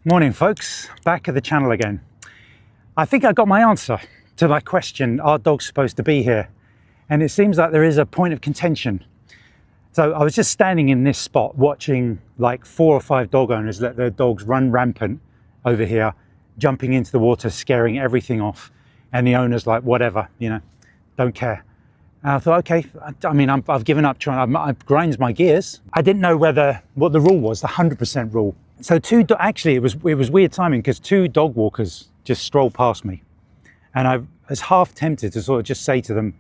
Morning folks, back at the channel again. I think I got my answer to my question, are dogs supposed to be here? And it seems like there is a point of contention. So I was just standing in this spot watching like 4 or 5 dog owners let their dogs run rampant over here, jumping into the water, scaring everything off. And the owner's like, whatever, don't care. And I thought, okay, I mean, I've given up trying, I've grinds my gears. I didn't know what the rule was, the 100% rule. So actually it was weird timing because 2 dog walkers just strolled past me. And I was half tempted to sort of just say to them,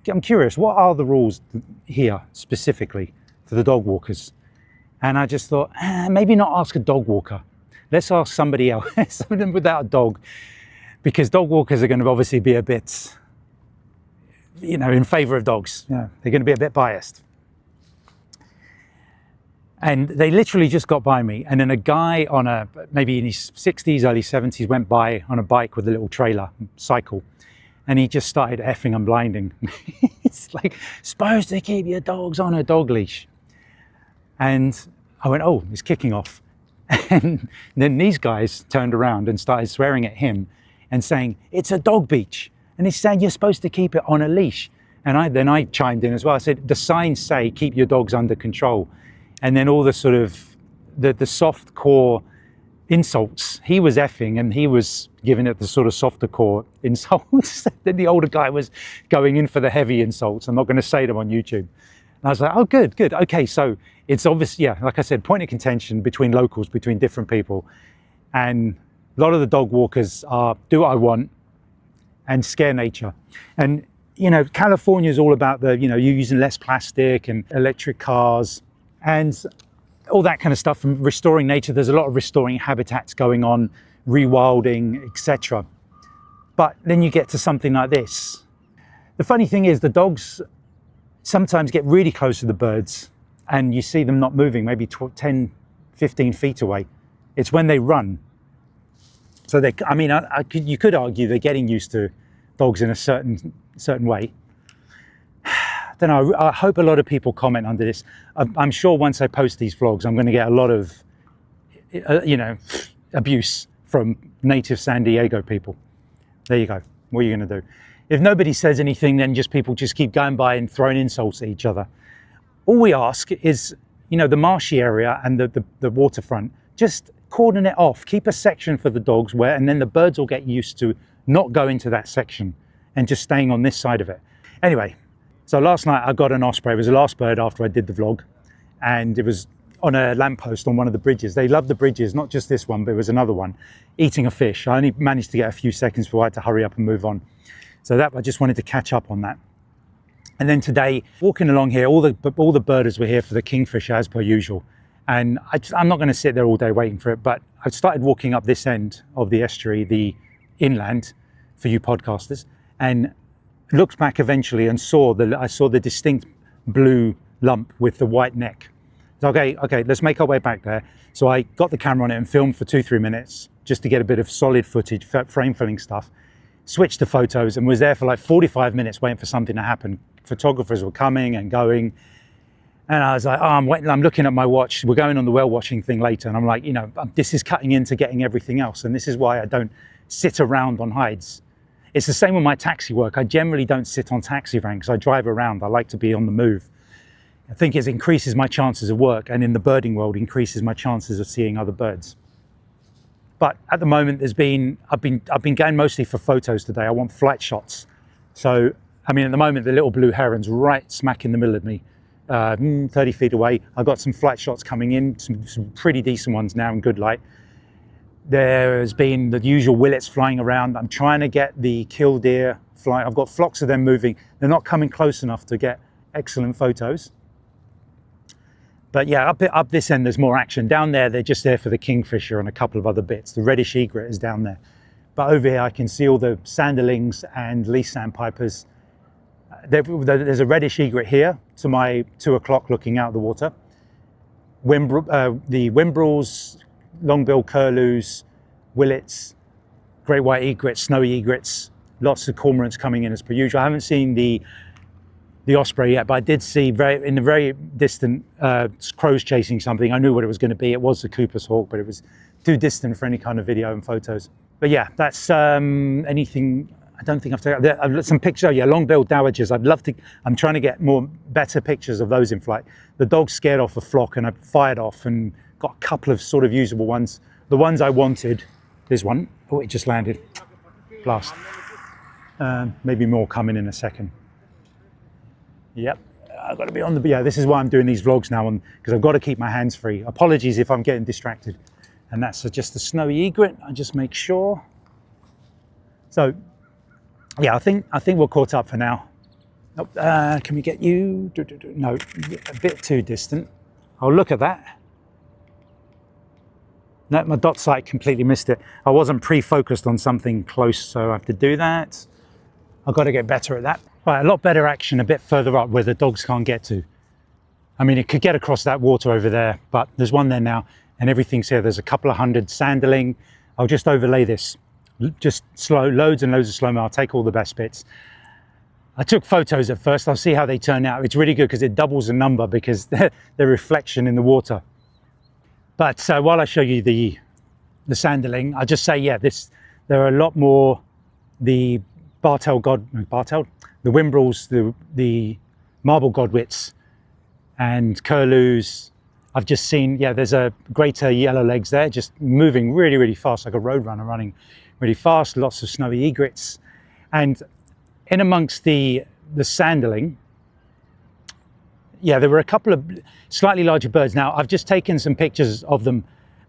I'm curious, what are the rules here specifically for the dog walkers? And I just thought, maybe not ask a dog walker. Let's ask somebody else, someone without a dog, because dog walkers are going to obviously be a bit, in favor of dogs. They're going to be a bit biased. And they literally just got by me. And then a guy maybe in his 60s, early 70s, went by on a bike with a little trailer, cycle. And he just started effing and blinding. It's like, supposed to keep your dogs on a dog leash. And I went, oh, it's kicking off. And then these guys turned around and started swearing at him and saying, it's a dog beach. And he's saying, you're supposed to keep it on a leash. And then I chimed in as well. I said, the signs say, keep your dogs under control. And then all the sort of, the soft core insults, he was effing and he was giving it the sort of softer core insults. Then the older guy was going in for the heavy insults. I'm not going to say them on YouTube. And I was like, oh, good. Okay, so it's obvious, like I said, point of contention between locals, between different people. And a lot of the dog walkers are do what I want and scare nature. And, California is all about you're using less plastic and electric cars and all that kind of stuff from restoring nature. There's a lot of restoring habitats going on, rewilding, etc. But then you get to something like this. The funny thing is the dogs sometimes get really close to the birds and you see them not moving, maybe 10, 15 feet away. It's when they run. So you could argue they're getting used to dogs in a certain way. Then I hope a lot of people comment under this. I'm sure once I post these vlogs, I'm going to get a lot of, abuse from native San Diego people. There you go. What are you going to do? If nobody says anything, then people just keep going by and throwing insults at each other. All we ask is, the marshy area and the waterfront, just cordon it off. Keep a section for the dogs and then the birds will get used to not going to that section and just staying on this side of it. Anyway. So last night I got an osprey. It was the last bird after I did the vlog, and it was on a lamppost on one of the bridges. They love the bridges, not just this one, but it was another one, eating a fish. I only managed to get a few seconds before I had to hurry up and move on. So I just wanted to catch up on that. And then today, walking along here, all the birders were here for the kingfisher as per usual. And I'm not going to sit there all day waiting for it, but I started walking up this end of the estuary, the inland, for you podcasters, and looked back eventually and I saw the distinct blue lump with the white neck. So, okay, let's make our way back there. So I got the camera on it and filmed for 2-3 minutes just to get a bit of solid footage, frame filling stuff, switched to photos and was there for like 45 minutes waiting for something to happen. Photographers were coming and going. And I was like, I'm waiting, I'm looking at my watch. We're going on the whale watching thing later. And I'm like, this is cutting into getting everything else. And this is why I don't sit around on hides. It's the same with my taxi work. I generally don't sit on taxi ranks. I drive around. I like to be on the move. I think it increases my chances of work, and in the birding world, increases my chances of seeing other birds. But at the moment, I've been going mostly for photos today. I want flight shots. So, at the moment, the little blue heron's right smack in the middle of me, 30 feet away. I've got some flight shots coming in, some pretty decent ones now in good light. There's been the usual willets flying around. I'm trying to get the killdeer flying. I've got flocks of them moving. They're not coming close enough to get excellent photos. But yeah, up this end, there's more action. Down there, they're just there for the kingfisher and a couple of other bits. The reddish egret is down there. But over here, I can see all the sanderlings and least sandpipers. There's a reddish egret here to my 2 o'clock looking out of the water. The whimbrels, long-billed curlews, willets, great white egrets, snowy egrets, lots of cormorants coming in as per usual. I haven't seen the osprey yet, but I did see in the very distant crows chasing something. I knew what it was going to be. It was the Cooper's hawk, but it was too distant for any kind of video and photos. But yeah, that's anything. I don't think I've taken some pictures. Oh yeah, long-billed dowagers. I'd love to. I'm trying to get better pictures of those in flight. The dog scared off a flock, and I fired off and got a couple of sort of usable ones. The ones I wanted. There's one. Oh, it just landed. Blast. Maybe more coming in a second. Yep, I've got to be on the. Yeah, this is why I'm doing these vlogs now, because I've got to keep my hands free. Apologies if I'm getting distracted. And that's just a snowy egret. I just make sure. So. Yeah, I think we're caught up for now. Oh, can we get you? No, a bit too distant. Oh, look at that. No, my dot sight completely missed it. I wasn't pre-focused on something close, so I have to do that. I've got to get better at that. Right, a lot better action a bit further up where the dogs can't get to. I mean, it could get across that water over there, but there's one there now, and everything's here. There's a couple of hundred sandling. I'll just overlay this. Just loads and loads of slow-mo. I'll take all the best bits. I took photos at first. I'll see how they turn out. It's really good because it doubles the number because the reflection in the water. But while I show you the sandling, I'll just say, yeah, there are a lot more the the Wimbrels, the marble godwits and curlews. I've just seen, yeah, there's a greater yellow legs there, just moving really, really fast, like a road runner running really fast, lots of snowy egrets. And in amongst the sandling, yeah, there were a couple of slightly larger birds. Now, I've just taken some pictures of them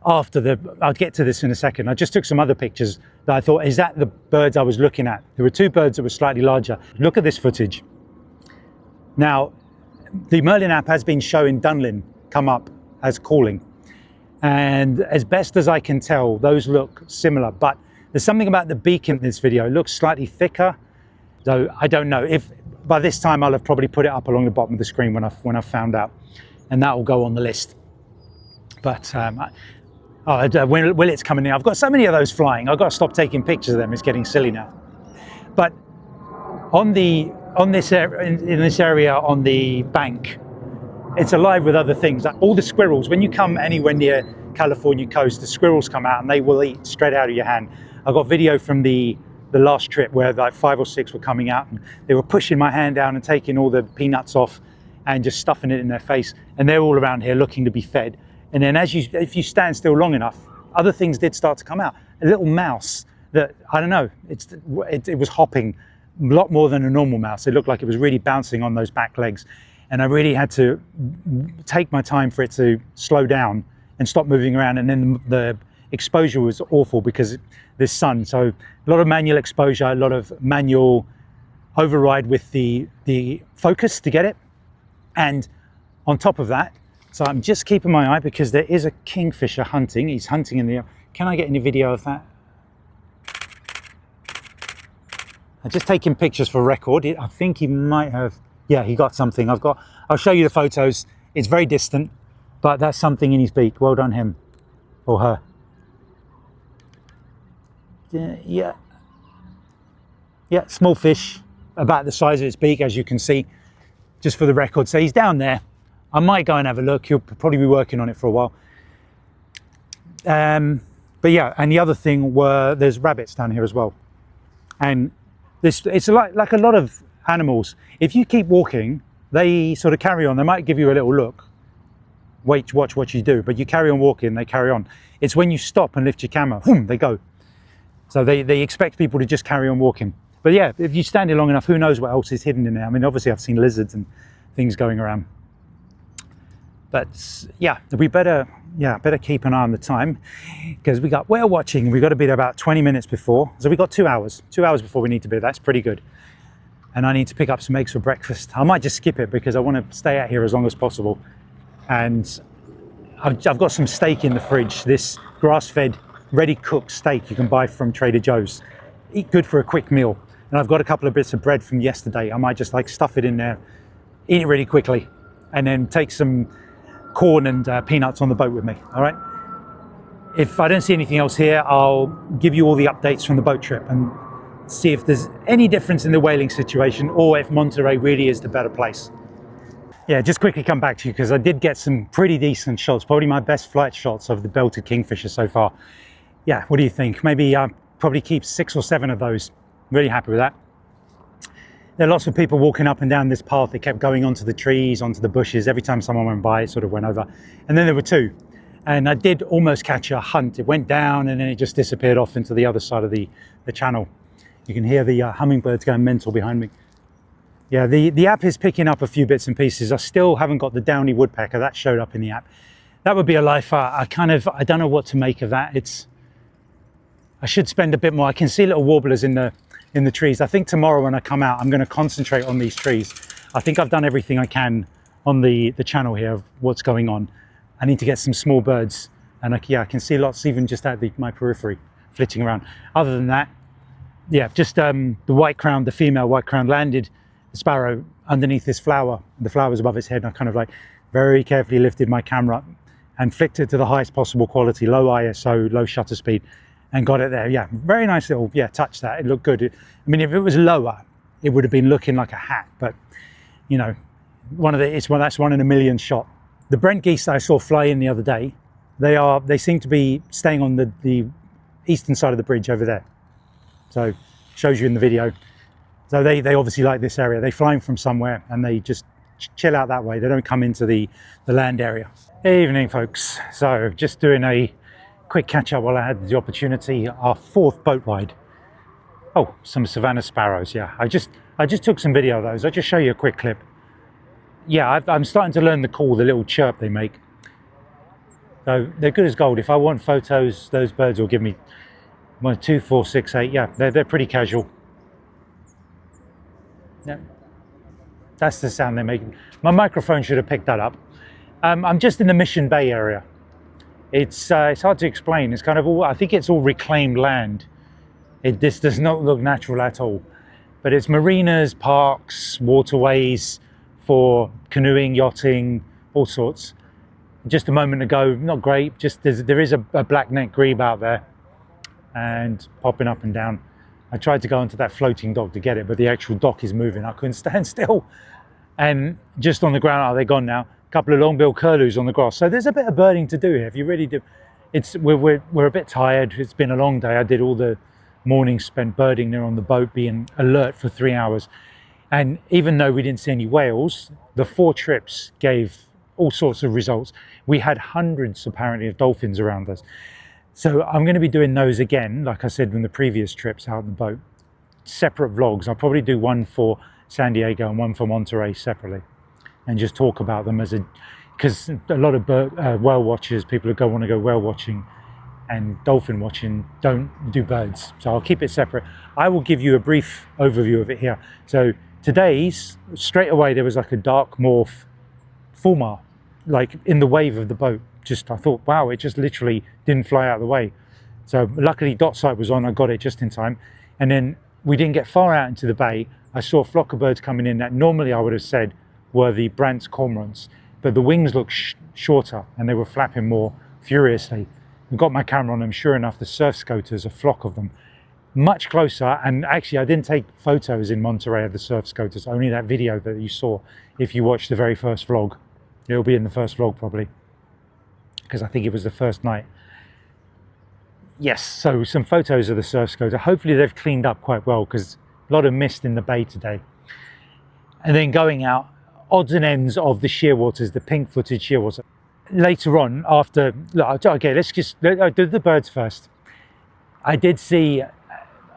after I'll get to this in a second. I just took some other pictures that I thought, is that the birds I was looking at? There were two birds that were slightly larger. Look at this footage. Now, the Merlin app has been showing Dunlin come up as calling. And as best as I can tell, those look similar, but there's something about the beak in this video. It looks slightly thicker, though I don't know. If by this time I'll have probably put it up along the bottom of the screen when I've found out, and that will go on the list. But Willet's coming in. I've got so many of those flying. I've got to stop taking pictures of them. It's getting silly now. But in this area on the bank, it's alive with other things. Like all the squirrels. When you come anywhere near California coast, the squirrels come out and they will eat straight out of your hand. I got video from the last trip where like 5 or 6 were coming out and they were pushing my hand down and taking all the peanuts off and just stuffing it in their face. And they're all around here looking to be fed. And then if you stand still long enough, other things did start to come out. A little mouse that, I don't know, it was hopping a lot more than a normal mouse. It looked like it was really bouncing on those back legs. And I really had to take my time for it to slow down and stop moving around. And then the exposure was awful because there's sun. So a lot of manual exposure, a lot of manual override with the focus to get it. And on top of that, so I'm just keeping my eye because there is a kingfisher hunting. He's hunting in the air. Can I get any video of that? I'm just taking pictures for record. I think he might have, yeah, he got something. I'll show you the photos. It's very distant, but that's something in his beak. Well done him or her. Yeah, small fish, about the size of its beak, as you can see, just for the record. So he's down there. I might go and have a look. He'll probably be working on it for a while. But yeah, and the other thing there's rabbits down here as well. And it's like a lot of animals. If you keep walking, they sort of carry on. They might give you a little look. Wait, watch what you do, but you carry on walking, they carry on. It's when you stop and lift your camera, boom, they go. So they expect people to just carry on walking. But yeah, if you stand here long enough, who knows what else is hidden in there. I mean, obviously I've seen lizards and things going around. But yeah, we better keep an eye on the time because we got whale watching. We got to be there about 20 minutes before. So we got 2 hours before we need to be. That's pretty good. And I need to pick up some eggs for breakfast. I might just skip it because I want to stay out here as long as possible. And I've got some steak in the fridge. This grass-fed, ready-cooked steak you can buy from Trader Joe's. Eat good for a quick meal. And I've got a couple of bits of bread from yesterday. I might just like stuff it in there, eat it really quickly, and then take some corn and peanuts on the boat with me, all right? If I don't see anything else here, I'll give you all the updates from the boat trip and see if there's any difference in the whaling situation or if Monterey really is the better place. Yeah, just quickly come back to you because I did get some pretty decent shots, probably my best flight shots of the belted kingfisher so far. Yeah, what do you think? Maybe probably keep 6 or 7 of those. Really happy with that. There are lots of people walking up and down this path. They kept going onto the trees, onto the bushes. Every time someone went by, it sort of went over. And then there were 2. And I did almost catch a hunt. It went down and then it just disappeared off into the other side of the channel. You can hear the hummingbirds going mental behind me. Yeah, the app is picking up a few bits and pieces. I still haven't got the downy woodpecker. That showed up in the app. That would be a life. I don't know what to make of that. I should spend a bit more. I can see little warblers in the trees. I think tomorrow when I come out, I'm going to concentrate on these trees. I think I've done everything I can on the channel here of what's going on. I need to get some small birds. And I can see lots even just at my periphery flitting around. Other than that, yeah, just the white-crowned, the female white-crowned landed the sparrow underneath this flower. The flower's above its head, and I kind of like very carefully lifted my camera up and flicked it to the highest possible quality, low ISO, low shutter speed, and got it there. Yeah, very nice little, touch that. It looked good. I mean, if it was lower, it would have been looking like a hat, but you know, that's 1 in a million shot. The Brent geese that I saw fly in the other day, they seem to be staying on the eastern side of the bridge over there. So shows you in the video. So they obviously like this area. They fly in from somewhere and they just chill out that way. They don't come into the land area. Evening, folks. So just doing a quick catch up while I had the opportunity. Our 4th boat ride. Oh, some Savannah sparrows. Yeah, I just took some video of those. I'll just show you a quick clip. Yeah, I'm starting to learn the call, the little chirp they make. So they're good as gold. If I want photos, those birds will give me 1, 2, 4, 6, 8. Yeah, they're pretty casual. Yeah, that's the sound they make. My microphone should have picked that up. I'm just in the Mission Bay area. It's hard to explain. It's kind of all, I think it's all reclaimed land. This does not look natural at all. But it's marinas, parks, waterways for canoeing, yachting, all sorts. Just a moment ago, not great, just there is a black-necked grebe out there and popping up and down. I tried to go onto that floating dock to get it, but the actual dock is moving. I couldn't stand still. And just on the ground, they're gone now. A couple of long-billed curlews on the grass. So there's a bit of birding to do here. If you really do, we're a bit tired. It's been a long day. I did all the morning spent birding there on the boat, being alert for 3 hours. And even though we didn't see any whales, the 4 trips gave all sorts of results. We had hundreds apparently of dolphins around us. So I'm going to be doing those again, like I said in the previous trips out in the boat, separate vlogs. I'll probably do one for San Diego and one for Monterey separately, and just talk about them because a lot of whale watchers, people who want to go whale watching and dolphin watching, don't do birds. So I'll keep it separate. I will give you a brief overview of it here. So today's, straight away, there was like a dark morph fulmar, like in the wave of the boat. I thought, wow, it just literally didn't fly out of the way. So luckily dot sight was on, I got it just in time. And then we didn't get far out into the bay. I saw a flock of birds coming in that normally I would have said were the Brandt's cormorants, but the wings looked shorter and they were flapping more furiously. I got my camera on them, sure enough, the surf scoters, a flock of them, much closer. And actually I didn't take photos in Monterey of the surf scoters, only that video that you saw. If you watched the very first vlog, it'll be in the first vlog probably, because I think it was the first night. Yes, so some photos of the surf scoter. Hopefully they've cleaned up quite well because a lot of mist in the bay today. And then going out, odds and ends of the shearwaters, the pink-footed shearwater. Later on, okay, let's do the birds first. I did see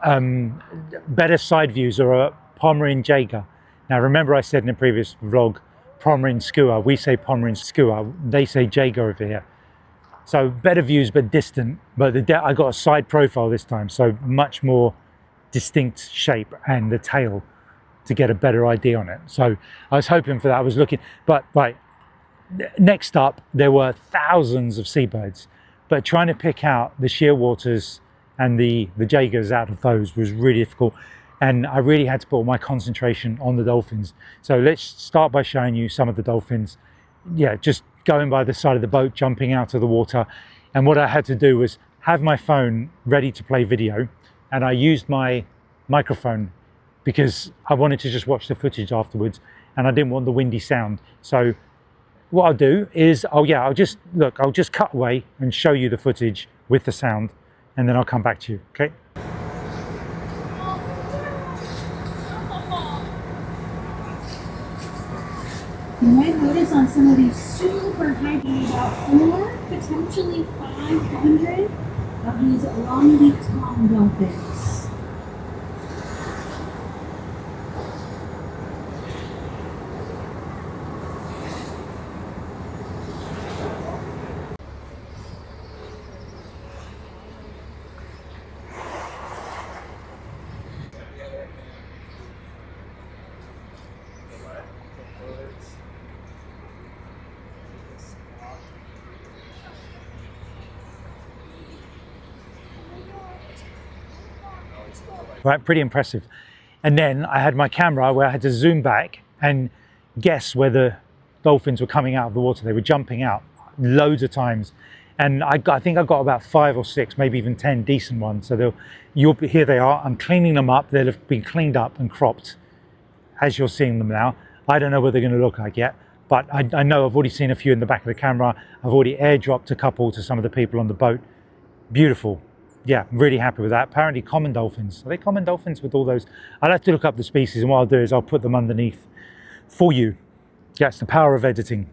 better side views or a Pomeranian jager. Now remember I said in a previous vlog, Pomeranian skua. We say Pomeranian skua, they say jager over here. So better views, but distant. But I got a side profile this time, so much more distinct shape and the tail to get a better idea on it. So I was hoping for that. I was looking, but right, next up, there were thousands of seabirds, but trying to pick out the shearwaters and the jagers out of those was really difficult. And I really had to put all my concentration on the dolphins. So let's start by showing you some of the dolphins. Yeah, just going by the side of the boat, jumping out of the water. And what I had to do was have my phone ready to play video. And I used my microphone because I wanted to just watch the footage afterwards. and I didn't want the windy sound. So what I'll do is, I'll just cut away and show you the footage with the sound, and then I'll come back to you, okay? You might notice on some of these super high, about 4, potentially 500 of these long-leafed tom dolphins. Right, pretty impressive. And then I had my camera where I had to zoom back and guess where the dolphins were coming out of the water. They were jumping out loads of times. And I think I got about 5 or 6, maybe even 10 decent ones. So here they are. I'm cleaning them up. They'll have been cleaned up and cropped as you're seeing them now. I don't know what they're going to look like yet, but I know I've already seen a few in the back of the camera. I've already airdropped a couple to some of the people on the boat. Beautiful. Yeah, I'm really happy with that. Apparently common dolphins. Are they common dolphins with all those? I'll have to look up the species, and what I'll do is I'll put them underneath for you. Yeah, it's the power of editing.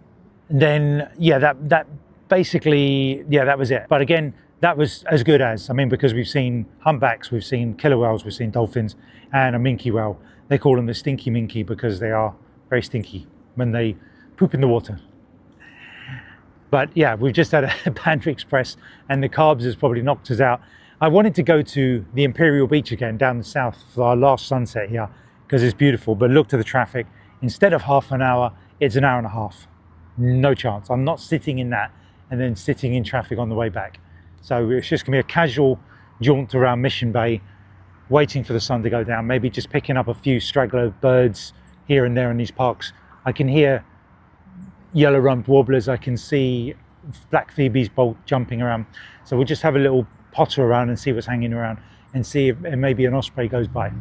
And then, yeah, that basically, yeah, that was it. But again, that was as good as, because we've seen humpbacks, we've seen killer whales, we've seen dolphins, and a minke whale. They call them the stinky minke because they are very stinky when they poop in the water. But yeah, we've just had a Panda Express, and the carbs has probably knocked us out. I wanted to go to the Imperial Beach again down the south for our last sunset here because it's beautiful, but look to the traffic. Instead of half an hour, it's an hour and a half. No chance. I'm not sitting in that and then sitting in traffic on the way back. So it's just gonna be a casual jaunt around Mission Bay, waiting for the sun to go down, maybe just picking up a few straggler birds here and there in these parks. I can hear yellow-rumped warblers, I can see black phoebes bolt jumping around. So we'll just have a little potter around and see what's hanging around and see if maybe an osprey goes by.